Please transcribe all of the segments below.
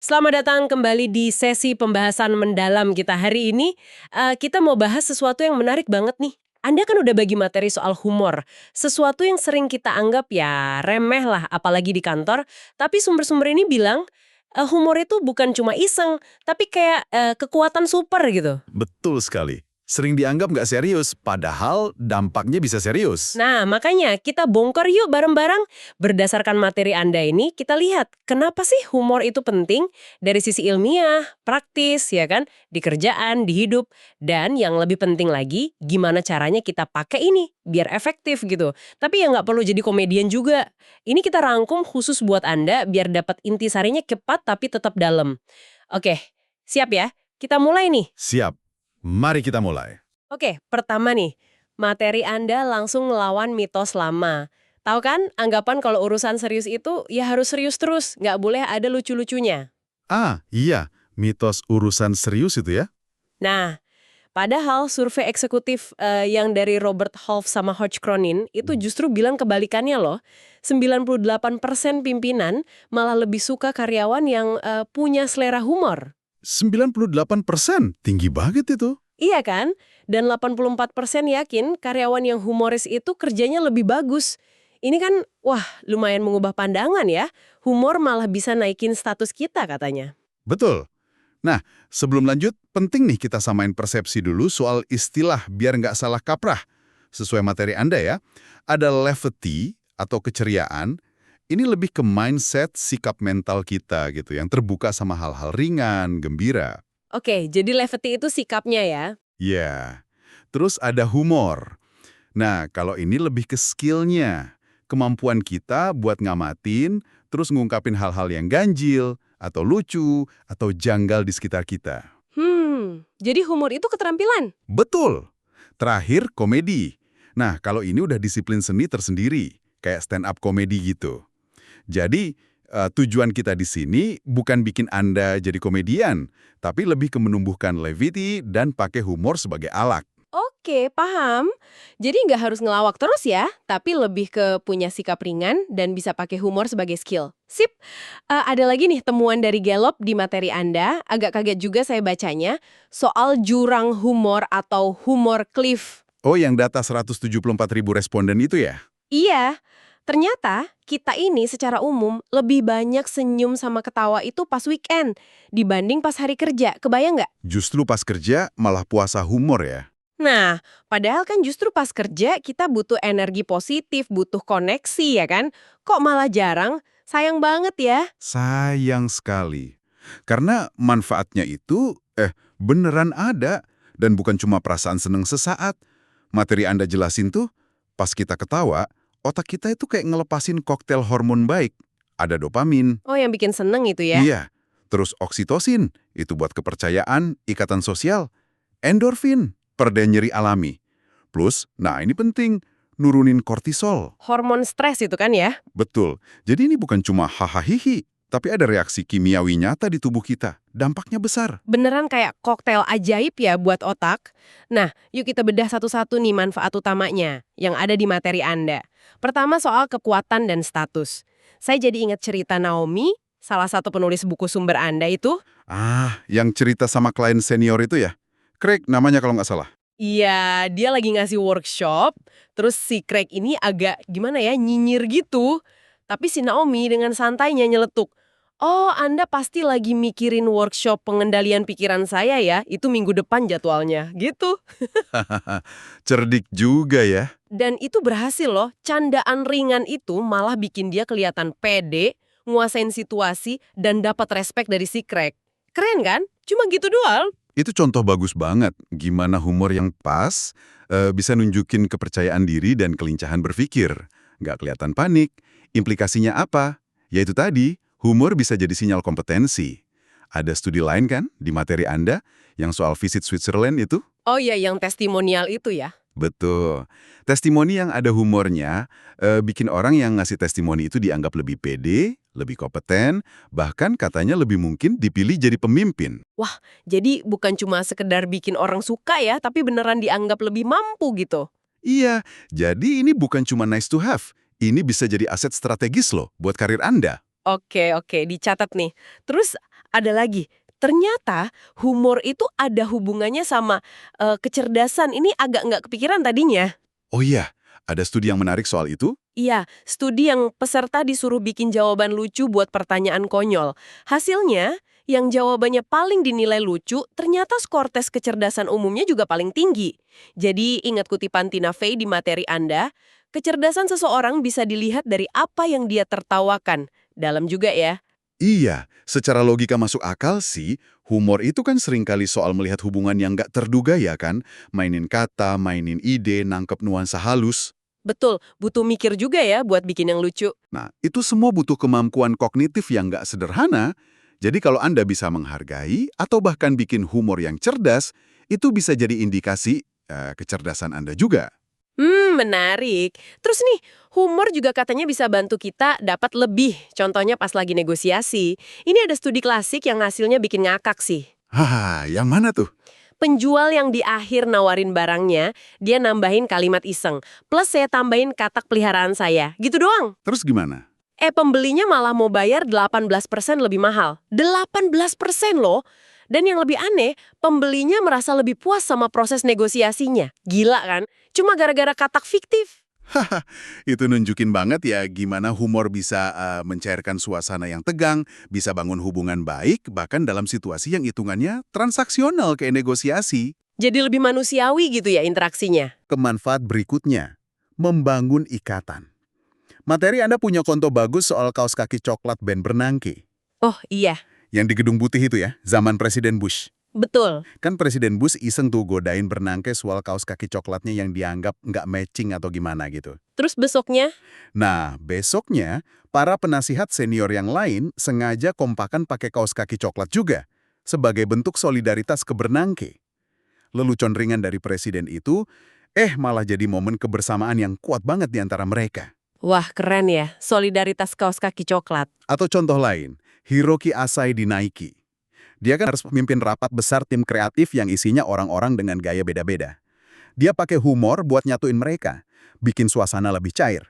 Selamat datang kembali di sesi pembahasan mendalam kita hari ini. Kita mau bahas sesuatu yang menarik banget nih. Anda kan udah bagi materi soal humor. Sesuatu yang sering kita anggap ya remeh lah, apalagi di kantor. Tapi sumber-sumber ini bilang, humor itu bukan cuma iseng, tapi kayak kekuatan super gitu. Betul sekali. Sering dianggap nggak serius, padahal dampaknya bisa serius. Nah, makanya kita bongkar yuk bareng-bareng. Berdasarkan materi Anda ini, kita lihat kenapa sih humor itu penting dari sisi ilmiah, praktis, ya kan, di kerjaan, di hidup. Dan yang lebih penting lagi, gimana caranya kita pakai ini biar efektif gitu. Tapi ya nggak perlu jadi komedian juga. Ini kita rangkum khusus buat Anda biar dapat intisarinya cepat tapi tetap dalam. Oke, siap ya? Kita mulai nih. Siap. Mari kita mulai. Oke, pertama nih, materi Anda langsung ngelawan mitos lama. Tahu kan, anggapan kalau urusan serius itu ya harus serius terus, nggak boleh ada lucu-lucunya. Iya. Mitos urusan serius itu ya? Nah, padahal survei eksekutif yang dari Robert Half sama Hodge Cronin itu justru bilang kebalikannya loh. 98% pimpinan malah lebih suka karyawan yang punya selera humor. 98%. Tinggi banget itu. Iya kan? Dan 84% yakin karyawan yang humoris itu kerjanya lebih bagus. Ini kan, wah, lumayan mengubah pandangan ya. Humor malah bisa naikin status kita katanya. Betul. Nah, sebelum lanjut, penting nih kita samain persepsi dulu soal istilah biar nggak salah kaprah. Sesuai materi Anda ya, ada levity atau keceriaan, ini lebih ke mindset, sikap mental kita gitu, yang terbuka sama hal-hal ringan, gembira. Oke, jadi levity itu sikapnya ya. Ya, terus ada humor. Nah, kalau ini lebih ke skillnya. Kemampuan kita buat ngamatin, terus ngungkapin hal-hal yang ganjil, atau lucu, atau janggal di sekitar kita. Jadi humor itu keterampilan? Betul. Terakhir, komedi. Nah, kalau ini udah disiplin seni tersendiri, kayak stand-up komedi gitu. Jadi, tujuan kita di sini bukan bikin Anda jadi komedian, tapi lebih ke menumbuhkan levity dan pakai humor sebagai alat. Oke, paham. Jadi nggak harus ngelawak terus ya, tapi lebih ke punya sikap ringan dan bisa pakai humor sebagai skill. Sip. Ada lagi nih temuan dari Gallup di materi Anda, agak kaget juga saya bacanya, soal jurang humor atau humor cliff. Oh, yang data 174.000 responden itu ya? Iya, ternyata kita ini secara umum lebih banyak senyum sama ketawa itu pas weekend dibanding pas hari kerja. Kebayang nggak? Justru pas kerja malah puasa humor ya? Nah, padahal kan justru pas kerja kita butuh energi positif, butuh koneksi ya kan? Kok malah jarang? Sayang banget ya. Sayang sekali. Karena manfaatnya itu, beneran ada. Dan bukan cuma perasaan seneng sesaat. Materi Anda jelasin tuh, pas kita ketawa, otak kita itu kayak ngelepasin koktail hormon baik. Ada dopamin. Oh, yang bikin seneng itu ya? Iya. Terus oksitosin, itu buat kepercayaan, ikatan sosial. Endorfin, pereda nyeri alami. Plus, nah ini penting, nurunin kortisol. Hormon stres itu kan ya? Betul. Jadi ini bukan cuma hahaha, tapi ada reaksi kimiawi nyata di tubuh kita. Dampaknya besar. Beneran kayak koktail ajaib ya buat otak. Nah, yuk kita bedah satu-satu nih manfaat utamanya yang ada di materi Anda. Pertama soal kekuatan dan status. Saya jadi ingat cerita Naomi, salah satu penulis buku sumber Anda itu. Yang cerita sama klien senior itu ya? Craig namanya kalau nggak salah. Iya, dia lagi ngasih workshop, terus si Craig ini agak gimana ya, nyinyir gitu. Tapi si Naomi dengan santainya nyeletuk, "Oh, Anda pasti lagi mikirin workshop pengendalian pikiran saya ya, itu minggu depan jadwalnya." Gitu. Cerdik juga ya. Dan itu berhasil loh, candaan ringan itu malah bikin dia kelihatan pede, nguasain situasi, dan dapat respek dari si Craig. Keren kan? Cuma gitu doang. Itu contoh bagus banget gimana humor yang pas bisa nunjukin kepercayaan diri dan kelincahan berpikir. Nggak kelihatan panik. Implikasinya apa? Yaitu tadi, humor bisa jadi sinyal kompetensi. Ada studi lain kan di materi Anda yang soal visit Switzerland itu? Oh iya, yang testimonial itu ya. Betul. Testimoni yang ada humornya bikin orang yang ngasih testimoni itu dianggap lebih pede, lebih kompeten, bahkan katanya lebih mungkin dipilih jadi pemimpin. Wah, jadi bukan cuma sekedar bikin orang suka ya, tapi beneran dianggap lebih mampu gitu. Iya, jadi ini bukan cuma nice to have. Ini bisa jadi aset strategis loh buat karir Anda. Oke, dicatat nih. Terus ada lagi. Ternyata humor itu ada hubungannya sama kecerdasan. Ini agak nggak kepikiran tadinya. Oh iya, ada studi yang menarik soal itu? Iya, studi yang peserta disuruh bikin jawaban lucu buat pertanyaan konyol. Hasilnya, yang jawabannya paling dinilai lucu, ternyata skor tes kecerdasan umumnya juga paling tinggi. Jadi, ingat kutipan Tina Fey di materi Anda, kecerdasan seseorang bisa dilihat dari apa yang dia tertawakan. Dalam juga ya. Iya, secara logika masuk akal sih, humor itu kan seringkali soal melihat hubungan yang nggak terduga ya kan? Mainin kata, mainin ide, nangkep nuansa halus. Betul, butuh mikir juga ya buat bikin yang lucu. Nah, itu semua butuh kemampuan kognitif yang nggak sederhana. Jadi kalau Anda bisa menghargai atau bahkan bikin humor yang cerdas, itu bisa jadi indikasi kecerdasan Anda juga. Menarik. Terus nih, humor juga katanya bisa bantu kita dapat lebih. Contohnya pas lagi negosiasi. Ini ada studi klasik yang hasilnya bikin ngakak sih. Haha, yang mana tuh? Penjual yang di akhir nawarin barangnya, dia nambahin kalimat iseng. Plus saya tambahin katak peliharaan saya. Gitu doang. Terus gimana? Pembelinya malah mau bayar 18% lebih mahal. 18% loh. Dan yang lebih aneh, pembelinya merasa lebih puas sama proses negosiasinya. Gila kan? Cuma gara-gara katak fiktif. Haha, itu nunjukin banget ya gimana humor bisa mencairkan suasana yang tegang, bisa bangun hubungan baik, bahkan dalam situasi yang hitungannya transaksional kayak negosiasi. Jadi lebih manusiawi gitu ya interaksinya. Kemanfaat berikutnya, membangun ikatan. Materi Anda punya konto bagus soal kaos kaki coklat band Bernanke. Oh iya, Yang di Gedung Putih itu ya, zaman Presiden Bush. betul. Kan Presiden Bush iseng tuh godain Bernanke soal kaos kaki coklatnya yang dianggap nggak matching atau gimana gitu. Terus besoknya, Nah, besoknya, para penasihat senior yang lain sengaja kompakan pakai kaos kaki coklat juga, sebagai bentuk solidaritas ke Bernanke. Lelucon ringan dari Presiden itu, malah jadi momen kebersamaan yang kuat banget di antara mereka. wah keren ya, solidaritas kaos kaki coklat. Atau contoh lain, Hiroki Asai di Nike. Dia kan harus memimpin rapat besar tim kreatif yang isinya orang-orang dengan gaya beda-beda. Dia pakai humor buat nyatuin mereka, bikin suasana lebih cair.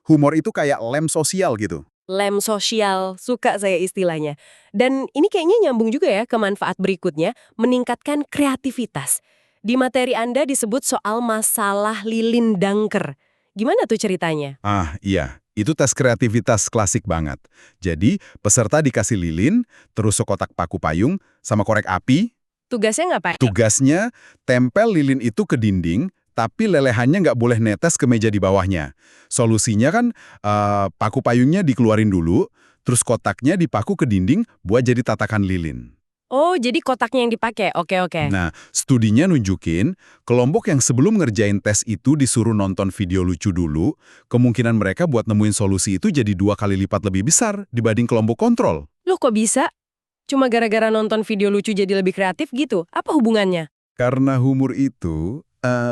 Humor itu kayak lem sosial gitu. Lem sosial, suka saya istilahnya. Dan ini kayaknya nyambung juga ya ke manfaat berikutnya, meningkatkan kreativitas. Di materi Anda disebut soal masalah lilin dangker. Gimana tuh ceritanya? Ah, iya. Itu tes kreativitas klasik banget. Jadi, peserta dikasih lilin, terus sekotak paku payung, sama korek api. Tugasnya ngapain? Tugasnya, tempel lilin itu ke dinding, tapi lelehannya nggak boleh netes ke meja di bawahnya. Solusinya kan, paku payungnya dikeluarin dulu, terus kotaknya dipaku ke dinding buat jadi tatakan lilin. Oh, jadi kotaknya yang dipakai. Oke. Nah, studinya nunjukin, kelompok yang sebelum ngerjain tes itu disuruh nonton video lucu dulu, kemungkinan mereka buat nemuin solusi itu jadi 2 kali lipat lebih besar dibanding kelompok kontrol. Loh kok bisa? Cuma gara-gara nonton video lucu jadi lebih kreatif gitu? Apa hubungannya? Karena humor itu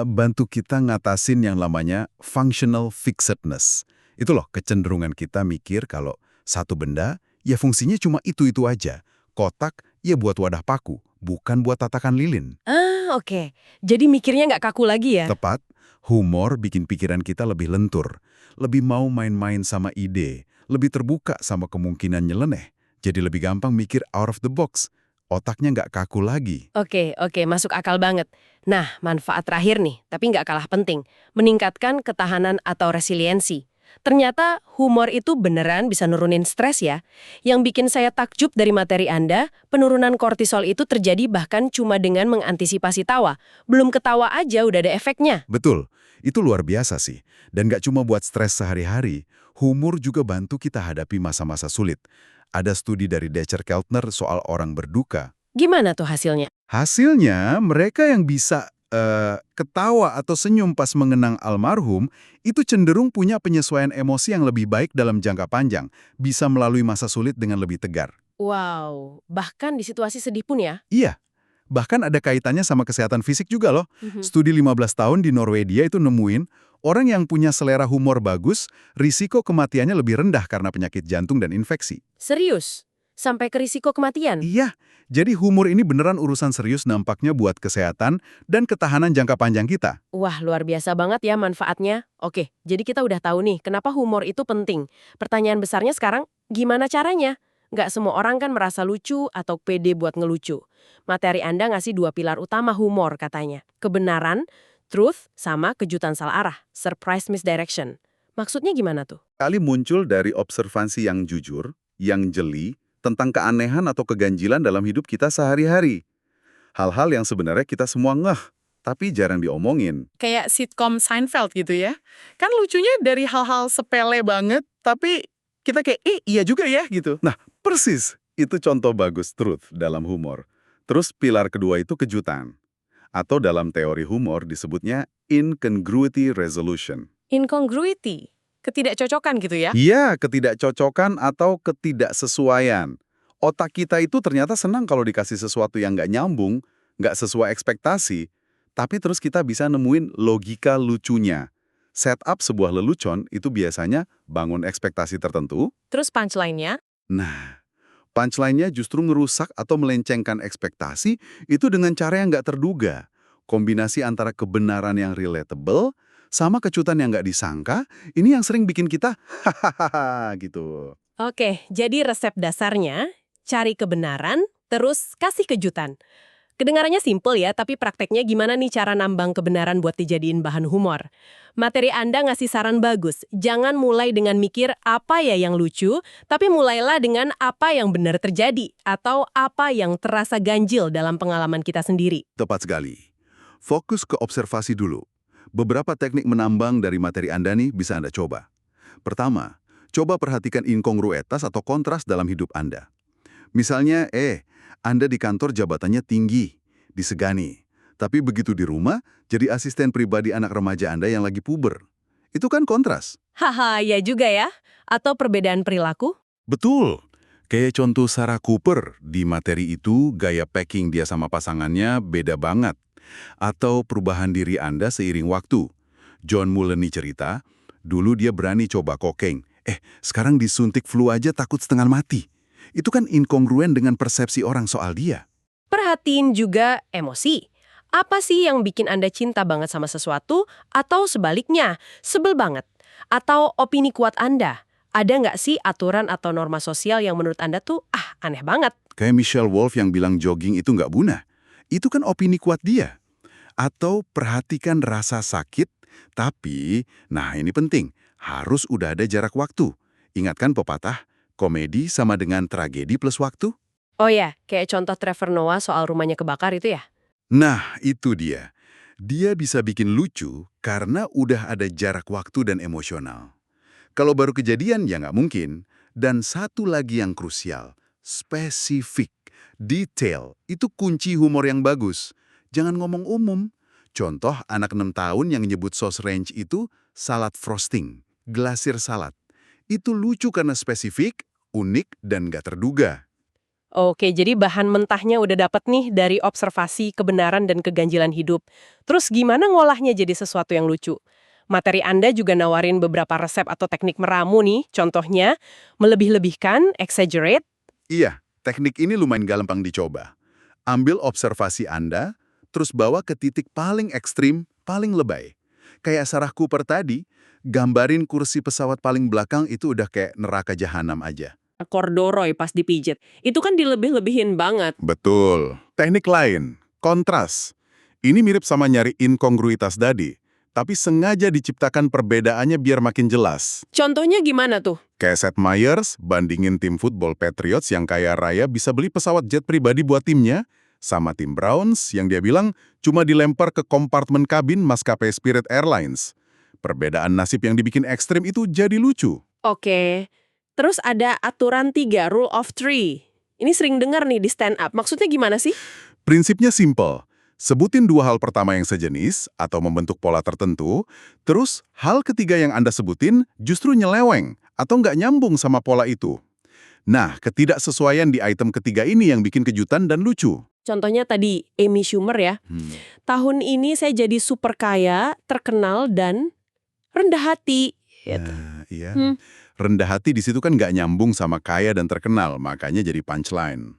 bantu kita ngatasin yang namanya functional fixedness. Itu loh kecenderungan kita mikir kalau satu benda, ya fungsinya cuma itu-itu aja. Kotak, ya buat wadah paku, bukan buat tatakan lilin. Ah, oke. Jadi mikirnya nggak kaku lagi ya? Tepat, humor bikin pikiran kita lebih lentur, lebih mau main-main sama ide, lebih terbuka sama kemungkinan nyeleneh. Jadi lebih gampang mikir out of the box. Otaknya nggak kaku lagi. Oke, masuk akal banget. Nah, manfaat terakhir nih, tapi nggak kalah penting. Meningkatkan ketahanan atau resiliensi. Ternyata humor itu beneran bisa nurunin stres ya. Yang bikin saya takjub dari materi Anda, penurunan kortisol itu terjadi bahkan cuma dengan mengantisipasi tawa. Belum ketawa aja udah ada efeknya. Betul, itu luar biasa sih. Dan nggak cuma buat stres sehari-hari, humor juga bantu kita hadapi masa-masa sulit. Ada studi dari Dacher Keltner soal orang berduka. Gimana tuh hasilnya? Hasilnya, mereka yang bisa ketawa atau senyum pas mengenang almarhum, itu cenderung punya penyesuaian emosi yang lebih baik dalam jangka panjang, bisa melalui masa sulit dengan lebih tegar. Wow, bahkan di situasi sedih pun ya? Iya, bahkan ada kaitannya sama kesehatan fisik juga loh. Mhm. Studi 15 tahun di Norwegia itu nemuin, orang yang punya selera humor bagus, risiko kematiannya lebih rendah karena penyakit jantung dan infeksi. Serius? Sampai ke risiko kematian? Iya, jadi humor ini beneran urusan serius nampaknya buat kesehatan dan ketahanan jangka panjang kita. Wah, luar biasa banget ya manfaatnya. Oke, jadi kita udah tahu nih kenapa humor itu penting. Pertanyaan besarnya sekarang, gimana caranya? Nggak semua orang kan merasa lucu atau pede buat ngelucu. Materi Anda ngasih 2 pilar utama humor katanya. Kebenaran, truth, sama kejutan salah arah, surprise misdirection. Maksudnya gimana tuh? Kali muncul dari observasi yang jujur, yang jeli, tentang keanehan atau keganjilan dalam hidup kita sehari-hari. Hal-hal yang sebenarnya kita semua ngeh, tapi jarang diomongin. Kayak sitkom Seinfeld gitu ya. Kan lucunya dari hal-hal sepele banget, tapi kita kayak, iya juga ya gitu. Nah, persis. Itu contoh bagus truth dalam humor. Terus pilar kedua itu kejutan. Atau dalam teori humor disebutnya incongruity resolution. Incongruity, ketidakcocokan gitu ya. Iya, ketidakcocokan atau ketidaksesuaian. Otak kita itu ternyata senang kalau dikasih sesuatu yang nggak nyambung, nggak sesuai ekspektasi, tapi terus kita bisa nemuin logika lucunya. Setup sebuah lelucon itu biasanya bangun ekspektasi tertentu. Terus punchline-nya, Nah, punchline-nya justru ngerusak atau melencengkan ekspektasi itu dengan cara yang nggak terduga. Kombinasi antara kebenaran yang relatable sama kejutan yang nggak disangka, ini yang sering bikin kita hahaha gitu. Oke, jadi resep dasarnya, cari kebenaran, terus kasih kejutan. Kedengarannya simpel ya, tapi prakteknya gimana nih cara nambang kebenaran buat dijadiin bahan humor? Materi Anda ngasih saran bagus, jangan mulai dengan mikir apa ya yang lucu, tapi mulailah dengan apa yang benar terjadi, atau apa yang terasa ganjil dalam pengalaman kita sendiri. Tepat sekali. Fokus ke observasi dulu. Beberapa teknik menambang dari materi Anda nih bisa Anda coba. Pertama, coba perhatikan inkongruitas atau kontras dalam hidup Anda. Misalnya, Anda di kantor jabatannya tinggi, disegani. Tapi begitu di rumah, jadi asisten pribadi anak remaja Anda yang lagi puber. Itu kan kontras. Haha, ya juga ya. Atau perbedaan perilaku? Betul. Kayak contoh Sarah Cooper, di materi itu gaya packing dia sama pasangannya beda banget. Atau perubahan diri Anda seiring waktu. John Mulaney cerita, dulu dia berani coba kokain. Sekarang disuntik flu aja takut setengah mati. Itu kan inkongruen dengan persepsi orang soal dia. Perhatiin juga emosi. Apa sih yang bikin Anda cinta banget sama sesuatu, atau sebaliknya, sebel banget? Atau opini kuat Anda? Ada nggak sih aturan atau norma sosial yang menurut Anda tuh, aneh banget? Kayak Michelle Wolf yang bilang jogging itu nggak guna. Itu kan opini kuat dia. Atau perhatikan rasa sakit, tapi, nah ini penting, harus udah ada jarak waktu. Ingatkan pepatah, komedi sama dengan tragedi plus waktu? Oh ya, kayak contoh Trevor Noah soal rumahnya kebakar itu ya? Nah, itu dia. Dia bisa bikin lucu karena udah ada jarak waktu dan emosional. Kalau baru kejadian, ya nggak mungkin. Dan satu lagi yang krusial, spesifik, detail, itu kunci humor yang bagus. Jangan ngomong umum. Contoh anak 6 tahun yang nyebut sos ranch itu salad frosting, glasir salad. Itu lucu karena spesifik, unik, dan nggak terduga. Oke, jadi bahan mentahnya udah dapet nih dari observasi kebenaran dan keganjilan hidup. Terus gimana ngolahnya jadi sesuatu yang lucu? Materi Anda juga nawarin beberapa resep atau teknik meramu nih, contohnya melebih-lebihkan, exaggerate. Iya, teknik ini lumayan gampang dicoba. Ambil observasi Anda, terus bawa ke titik paling ekstrim, paling lebay. Kayak Sarah Cooper tadi, gambarin kursi pesawat paling belakang itu udah kayak neraka jahanam aja. Kordoroy pas dipijit. Itu kan dilebih-lebihin banget. Betul. Teknik lain, kontras. Ini mirip sama nyari inkongruitas tadi, tapi sengaja diciptakan perbedaannya biar makin jelas. Contohnya gimana tuh? Kayak Seth Meyers bandingin tim football Patriots yang kaya raya bisa beli pesawat jet pribadi buat timnya, sama tim Browns yang dia bilang cuma dilempar ke kompartemen kabin maskapai Spirit Airlines. Perbedaan nasib yang dibikin ekstrim itu jadi lucu. Oke. Terus ada aturan 3, rule of 3. Ini sering dengar nih di stand up. Maksudnya gimana sih? Prinsipnya simple. Sebutin 2 hal pertama yang sejenis atau membentuk pola tertentu, terus hal ketiga yang Anda sebutin justru nyeleweng atau nggak nyambung sama pola itu. Nah, ketidaksesuaian di item ketiga ini yang bikin kejutan dan lucu. Contohnya tadi Amy Schumer ya. Tahun ini saya jadi super kaya, terkenal, dan rendah hati. Gitu. Iya. Rendah hati di situ kan nggak nyambung sama kaya dan terkenal, makanya jadi punchline.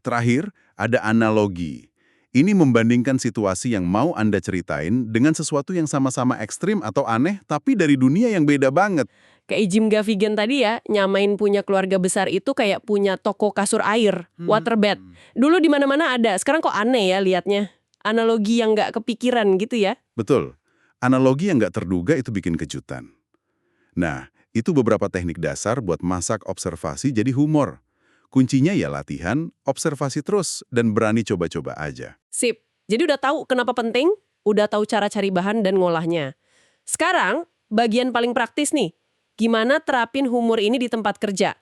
Terakhir, ada analogi. Ini membandingkan situasi yang mau Anda ceritain dengan sesuatu yang sama-sama ekstrim atau aneh, tapi dari dunia yang beda banget. Kayak Jim Gaffigan tadi ya, nyamain punya keluarga besar itu kayak punya toko kasur air, waterbed. Dulu di mana-mana ada, sekarang kok aneh ya liatnya. Analogi yang nggak kepikiran gitu ya. Betul. Analogi yang nggak terduga itu bikin kejutan. Nah, itu beberapa teknik dasar buat masak observasi jadi humor. Kuncinya ya latihan, observasi terus, dan berani coba-coba aja. Sip. Jadi udah tahu kenapa penting, udah tahu cara cari bahan dan ngolahnya. Sekarang, bagian paling praktis nih. Gimana terapin humor ini di tempat kerja?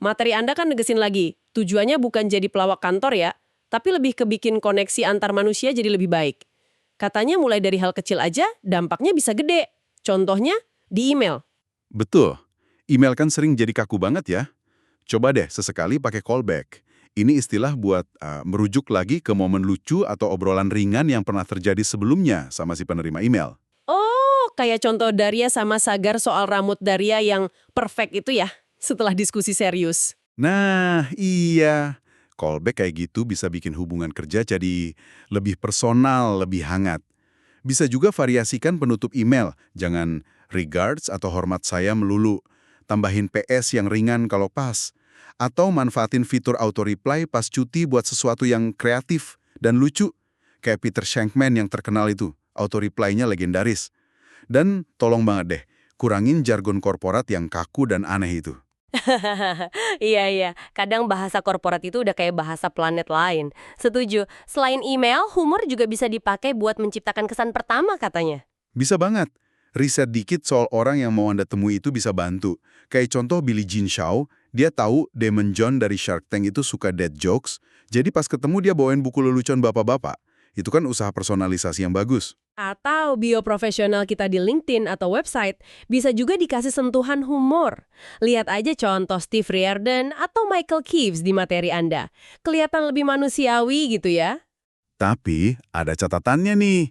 Materi Anda kan negesin lagi, tujuannya bukan jadi pelawak kantor ya, tapi lebih ke bikin koneksi antar manusia jadi lebih baik. Katanya mulai dari hal kecil aja, dampaknya bisa gede. Contohnya, di email. Betul. Email kan sering jadi kaku banget ya. Coba deh sesekali pakai callback. Ini istilah buat merujuk lagi ke momen lucu atau obrolan ringan yang pernah terjadi sebelumnya sama si penerima email. Oh, kayak contoh Daria sama Sagar soal rambut Daria yang perfect itu ya, setelah diskusi serius. Nah, iya. Callback kayak gitu bisa bikin hubungan kerja jadi lebih personal, lebih hangat. Bisa juga variasikan penutup email. Jangan regards atau hormat saya melulu. Tambahin PS yang ringan kalau pas. Atau manfaatin fitur auto-reply pas cuti buat sesuatu yang kreatif dan lucu. Kayak Peter Shankman yang terkenal itu. Auto-reply-nya legendaris. Dan tolong banget deh, kurangin jargon korporat yang kaku dan aneh itu. Iya, kadang bahasa korporat itu udah kayak bahasa planet lain. Setuju, selain email, humor juga bisa dipakai buat menciptakan kesan pertama katanya. Bisa banget. Riset dikit soal orang yang mau Anda temui itu bisa bantu. Kayak contoh Billie Jean Shaw, dia tahu Damon John dari Shark Tank itu suka dad jokes, jadi pas ketemu dia bawain buku lelucon bapak-bapak. Itu kan usaha personalisasi yang bagus. Atau bioprofesional kita di LinkedIn atau website bisa juga dikasih sentuhan humor. Lihat aja contoh Steve Riordan atau Michael Keyes di materi Anda. Kelihatan lebih manusiawi gitu ya. Tapi ada catatannya nih.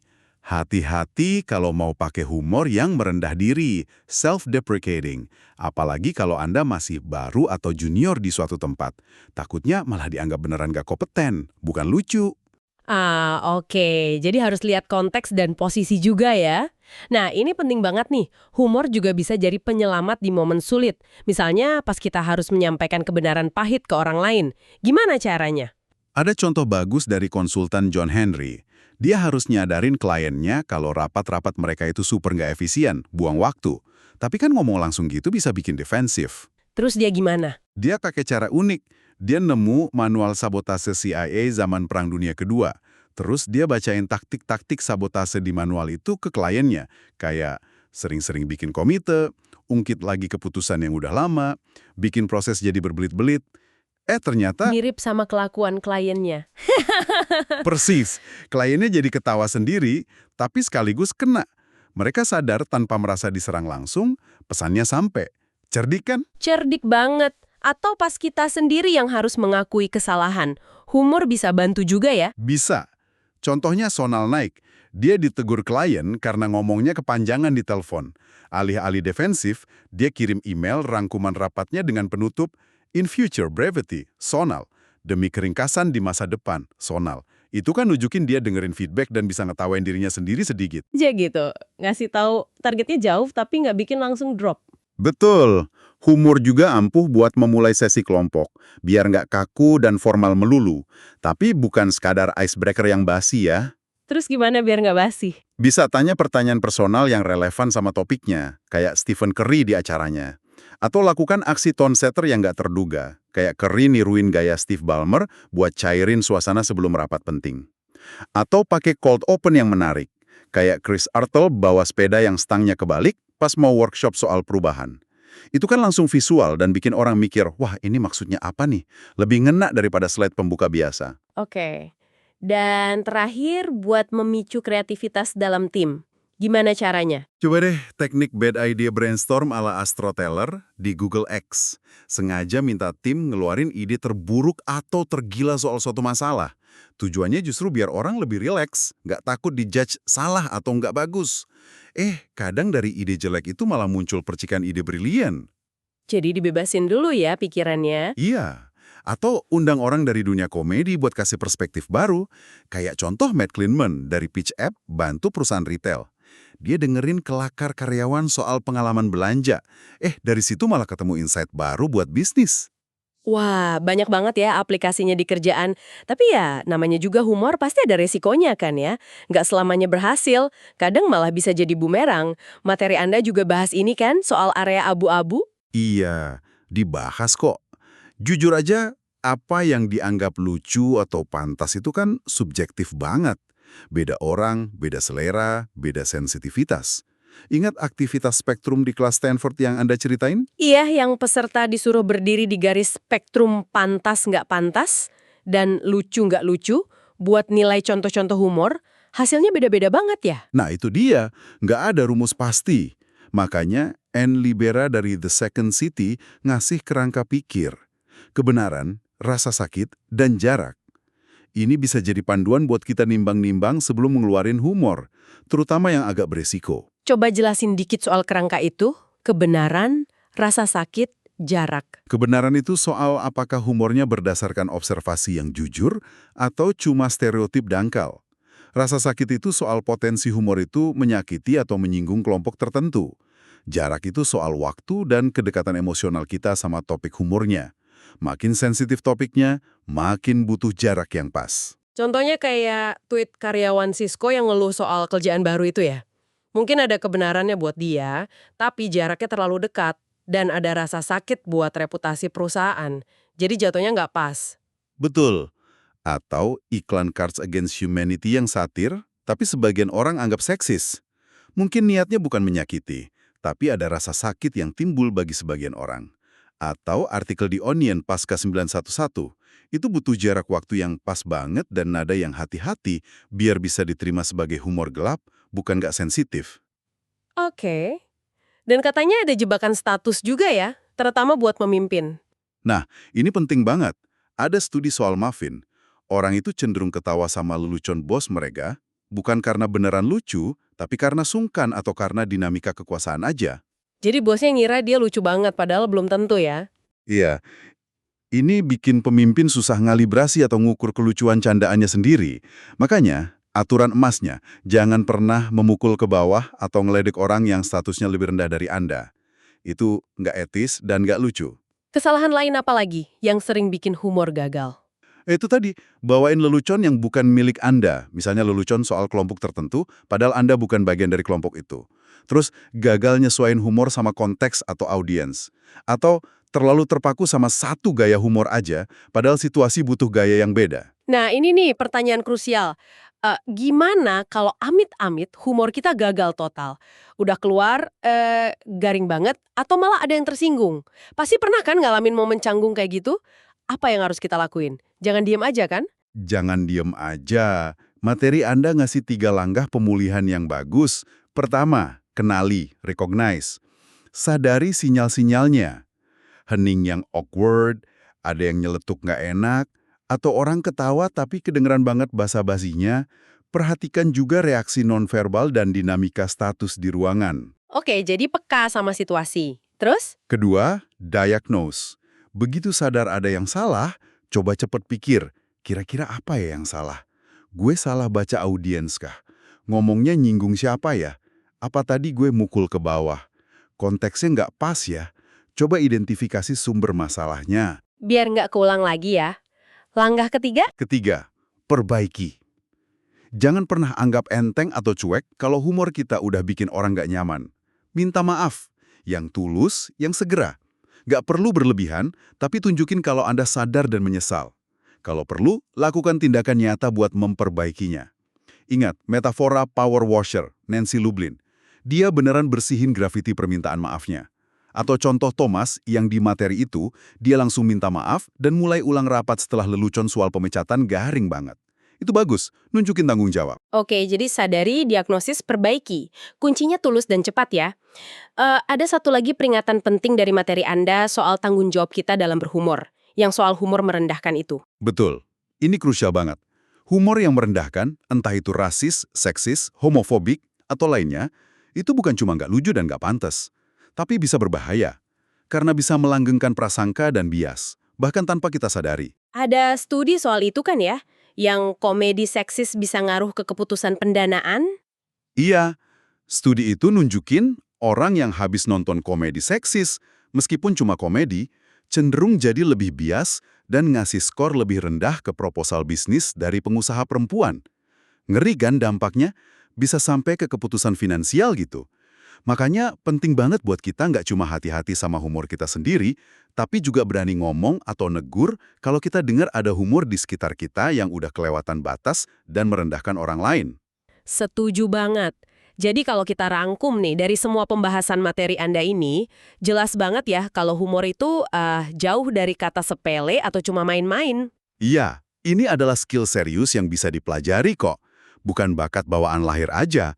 Hati-hati kalau mau pakai humor yang merendah diri, self-deprecating. Apalagi kalau Anda masih baru atau junior di suatu tempat. Takutnya malah dianggap beneran gak kompeten, bukan lucu. Oke. Jadi harus lihat konteks dan posisi juga ya. Nah, ini penting banget nih. Humor juga bisa jadi penyelamat di momen sulit. Misalnya pas kita harus menyampaikan kebenaran pahit ke orang lain. Gimana caranya? Ada contoh bagus dari konsultan John Henry. Dia harus nyadarin kliennya kalau rapat-rapat mereka itu super nggak efisien, buang waktu. Tapi kan ngomong langsung gitu bisa bikin defensif. Terus dia gimana? Dia pakai cara unik. Dia nemu manual sabotase CIA zaman Perang Dunia Kedua. Terus dia bacain taktik-taktik sabotase di manual itu ke kliennya. Kayak sering-sering bikin komite, ungkit lagi keputusan yang udah lama, bikin proses jadi berbelit-belit. Ternyata Mirip sama kelakuan kliennya. persis. Kliennya jadi ketawa sendiri, tapi sekaligus kena. Mereka sadar tanpa merasa diserang langsung, pesannya sampai. Cerdik kan? Cerdik banget. Atau pas kita sendiri yang harus mengakui kesalahan. Humor bisa bantu juga ya. Bisa. Contohnya Sonal Naik. Dia ditegur klien karena ngomongnya kepanjangan di telepon. Alih-alih defensif, dia kirim email rangkuman rapatnya dengan penutup, "In future brevity, Sonal. Demi keringkasan di masa depan, Sonal." Itu kan nunjukin dia dengerin feedback dan bisa ngetawain dirinya sendiri sedikit. Ya gitu. Ngasih tahu targetnya jauh tapi nggak bikin langsung drop. Betul. Humor juga ampuh buat memulai sesi kelompok, biar nggak kaku dan formal melulu. Tapi bukan sekadar icebreaker yang basi ya. Terus gimana biar nggak basi? Bisa tanya pertanyaan personal yang relevan sama topiknya, kayak Stephen Curry di acaranya. Atau lakukan aksi tone setter yang nggak terduga, kayak Curry niruin gaya Steve Ballmer buat cairin suasana sebelum rapat penting. Atau pakai cold open yang menarik, kayak Chris Artle bawa sepeda yang stangnya kebalik pas mau workshop soal perubahan. Itu kan langsung visual dan bikin orang mikir, wah ini maksudnya apa nih? Lebih ngena daripada slide pembuka biasa. Oke. Dan terakhir buat memicu kreativitas dalam tim. Gimana caranya? Coba deh teknik bad idea brainstorm ala Astro Teller di Google X. Sengaja minta tim ngeluarin ide terburuk atau tergila soal suatu masalah. Tujuannya justru biar orang lebih rileks, nggak takut dijudge salah atau nggak bagus. Kadang dari ide jelek itu malah muncul percikan ide brilian. Jadi dibebasin dulu ya pikirannya. Iya, Atau undang orang dari dunia komedi buat kasih perspektif baru. Kayak contoh Matt Kleinman dari Pitch App bantu perusahaan retail. Dia dengerin kelakar karyawan soal pengalaman belanja. Dari situ malah ketemu insight baru buat bisnis. Wah, banyak banget ya aplikasinya di kerjaan. Tapi ya, namanya juga humor pasti ada resikonya kan ya. Nggak selamanya berhasil, kadang malah bisa jadi bumerang. Materi Anda juga bahas ini kan, soal area abu-abu? Iya, dibahas kok. Jujur aja, apa yang dianggap lucu atau pantas itu kan subjektif banget. Beda orang, beda selera, beda sensitivitas. Ingat aktivitas spektrum di kelas Stanford yang Anda ceritain? Iya, yang peserta disuruh berdiri di garis spektrum pantas nggak pantas dan lucu nggak lucu buat nilai contoh-contoh humor, hasilnya beda-beda banget ya? Nah itu dia, nggak ada rumus pasti. Makanya Anne Libera dari The Second City ngasih kerangka pikir. Kebenaran, rasa sakit, dan jarak. Ini bisa jadi panduan buat kita nimbang-nimbang sebelum ngeluarin humor, terutama yang agak beresiko. Coba jelasin dikit soal kerangka itu, kebenaran, rasa sakit, jarak. Kebenaran itu soal apakah humornya berdasarkan observasi yang jujur atau cuma stereotip dangkal. Rasa sakit itu soal potensi humor itu menyakiti atau menyinggung kelompok tertentu. Jarak itu soal waktu dan kedekatan emosional kita sama topik humornya. Makin sensitif topiknya, makin butuh jarak yang pas. Contohnya kayak tweet karyawan Cisco yang ngeluh soal kerjaan baru itu ya. Mungkin ada kebenarannya buat dia, tapi jaraknya terlalu dekat dan ada rasa sakit buat reputasi perusahaan. Jadi jatuhnya nggak pas. Betul. Atau iklan Cards Against Humanity yang satir, tapi sebagian orang anggap seksis. Mungkin niatnya bukan menyakiti, tapi ada rasa sakit yang timbul bagi sebagian orang. Atau artikel di Onion pasca 911, itu butuh jarak waktu yang pas banget dan nada yang hati-hati biar bisa diterima sebagai humor gelap, bukan nggak sensitif. Oke. Dan katanya ada jebakan status juga ya, terutama buat pemimpin. Nah, ini penting banget. Ada studi soal Muffin. Orang itu cenderung ketawa sama lelucon bos mereka, bukan karena beneran lucu, tapi karena sungkan atau karena dinamika kekuasaan aja. Jadi bosnya ngira dia lucu banget, padahal belum tentu ya. Iya, ini bikin pemimpin susah ngalibrasi atau ngukur kelucuan candaannya sendiri. Makanya, aturan emasnya, jangan pernah memukul ke bawah atau ngeledek orang yang statusnya lebih rendah dari Anda. Itu nggak etis dan nggak lucu. Kesalahan lain apa lagi yang sering bikin humor gagal? Itu tadi, bawain lelucon yang bukan milik Anda. Misalnya lelucon soal kelompok tertentu, padahal Anda bukan bagian dari kelompok itu. Terus, gagal nyesuaiin humor sama konteks atau audiens. Atau terlalu terpaku sama satu gaya humor aja, padahal situasi butuh gaya yang beda. Nah ini nih pertanyaan krusial. Gimana kalau amit-amit humor kita gagal total? Udah keluar garing banget atau malah ada yang tersinggung? Pasti pernah kan ngalamin momen canggung kayak gitu? Apa yang harus kita lakuin? Jangan diem aja kan? Jangan diem aja. Materi Anda ngasih 3 langkah pemulihan yang bagus. Pertama, kenali, recognize. Sadari sinyal-sinyalnya. Hening yang awkward, ada yang nyeletuk nggak enak, atau orang ketawa tapi kedengeran banget basa-basinya. Perhatikan juga reaksi nonverbal dan dinamika status di ruangan. Oke, jadi peka sama situasi. Terus? Kedua, diagnose. Begitu sadar ada yang salah, coba cepet pikir, kira-kira apa ya yang salah? Gue salah baca audiens kah? Ngomongnya nyinggung siapa ya? Apa tadi gue mukul ke bawah? Konteksnya nggak pas ya? Coba identifikasi sumber masalahnya. Biar nggak keulang lagi ya. Langkah ketiga? Ketiga, perbaiki. Jangan pernah anggap enteng atau cuek kalau humor kita udah bikin orang nggak nyaman. Minta maaf, yang tulus, yang segera. Nggak perlu berlebihan, tapi tunjukin kalau Anda sadar dan menyesal. Kalau perlu, lakukan tindakan nyata buat memperbaikinya. Ingat, metafora power washer, Nancy Lublin. Dia beneran bersihin grafiti permintaan maafnya. Atau contoh Thomas yang di materi itu, dia langsung minta maaf dan mulai ulang rapat setelah lelucon soal pemecatan garing banget. Itu bagus, nunjukin tanggung jawab. Oke, jadi sadari, diagnosis, perbaiki. Kuncinya tulus dan cepat ya. Ada satu lagi peringatan penting dari materi Anda soal tanggung jawab kita dalam berhumor. Yang soal humor merendahkan itu. Betul, ini krusial banget. Humor yang merendahkan, entah itu rasis, seksis, homofobik, atau lainnya, itu bukan cuma nggak lucu dan nggak pantas, tapi bisa berbahaya. Karena bisa melanggengkan prasangka dan bias. bahkan tanpa kita sadari. Ada studi soal itu kan ya, yang komedi seksis bisa ngaruh ke keputusan pendanaan? Iya, studi itu nunjukin orang yang habis nonton komedi seksis, meskipun cuma komedi, cenderung jadi lebih bias dan ngasih skor lebih rendah ke proposal bisnis dari pengusaha perempuan. Ngeri kan dampaknya? Bisa sampai ke keputusan finansial gitu. Makanya penting banget buat kita nggak cuma hati-hati sama humor kita sendiri, tapi juga berani ngomong atau negur kalau kita dengar ada humor di sekitar kita yang udah kelewatan batas dan merendahkan orang lain. Setuju banget. Jadi kalau kita rangkum nih dari semua pembahasan materi Anda ini, jelas banget ya kalau humor itu jauh dari kata sepele atau cuma main-main. Iya, ini adalah skill serius yang bisa dipelajari kok. Bukan bakat bawaan lahir aja.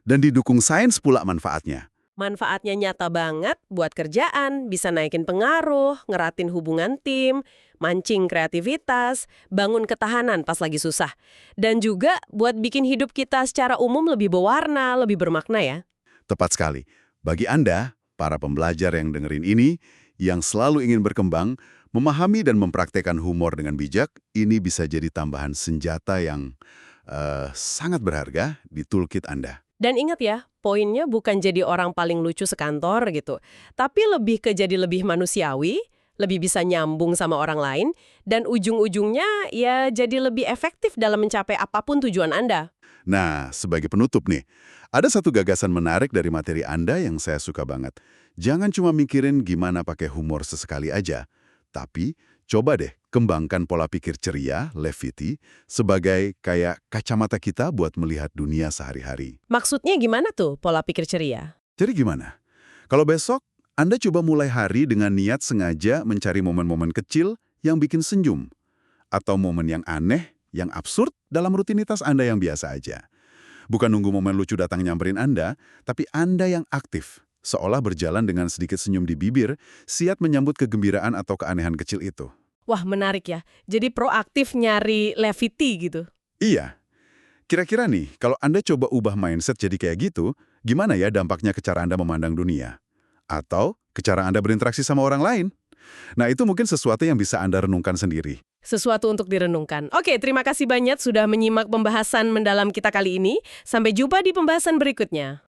Dan didukung sains pula manfaatnya. Manfaatnya nyata banget buat kerjaan, bisa naikin pengaruh, ngeratin hubungan tim, mancing kreativitas, bangun ketahanan pas lagi susah. Dan juga buat bikin hidup kita secara umum lebih berwarna, lebih bermakna ya. Tepat sekali. Bagi Anda, para pembelajar yang dengerin ini, yang selalu ingin berkembang, memahami dan mempraktekkan humor dengan bijak, ini bisa jadi tambahan senjata yang sangat berharga di toolkit Anda. Dan ingat ya, poinnya bukan jadi orang paling lucu sekantor gitu, tapi lebih ke jadi lebih manusiawi, lebih bisa nyambung sama orang lain, dan ujung-ujungnya ya jadi lebih efektif dalam mencapai apapun tujuan Anda. Nah, sebagai penutup nih, ada satu gagasan menarik dari materi Anda yang saya suka banget. Jangan cuma mikirin gimana pakai humor sesekali aja, tapi coba deh kembangkan pola pikir ceria, levity, sebagai kayak kacamata kita buat melihat dunia sehari-hari. Maksudnya gimana tuh pola pikir ceria? Jadi gimana? Kalau besok, Anda coba mulai hari dengan niat sengaja mencari momen-momen kecil yang bikin senyum. Atau momen yang aneh, yang absurd dalam rutinitas Anda yang biasa aja. Bukan nunggu momen lucu datang nyamperin Anda, tapi Anda yang aktif. Seolah berjalan dengan sedikit senyum di bibir, siap menyambut kegembiraan atau keanehan kecil itu. Wah, menarik ya. Jadi proaktif nyari levity gitu. Iya. Kira-kira nih, kalau Anda coba ubah mindset jadi kayak gitu, gimana ya dampaknya ke cara Anda memandang dunia? Atau ke cara Anda berinteraksi sama orang lain? Nah, itu mungkin sesuatu yang bisa Anda renungkan sendiri. Sesuatu untuk direnungkan. Oke, terima kasih banyak sudah menyimak pembahasan mendalam kita kali ini. Sampai jumpa di pembahasan berikutnya.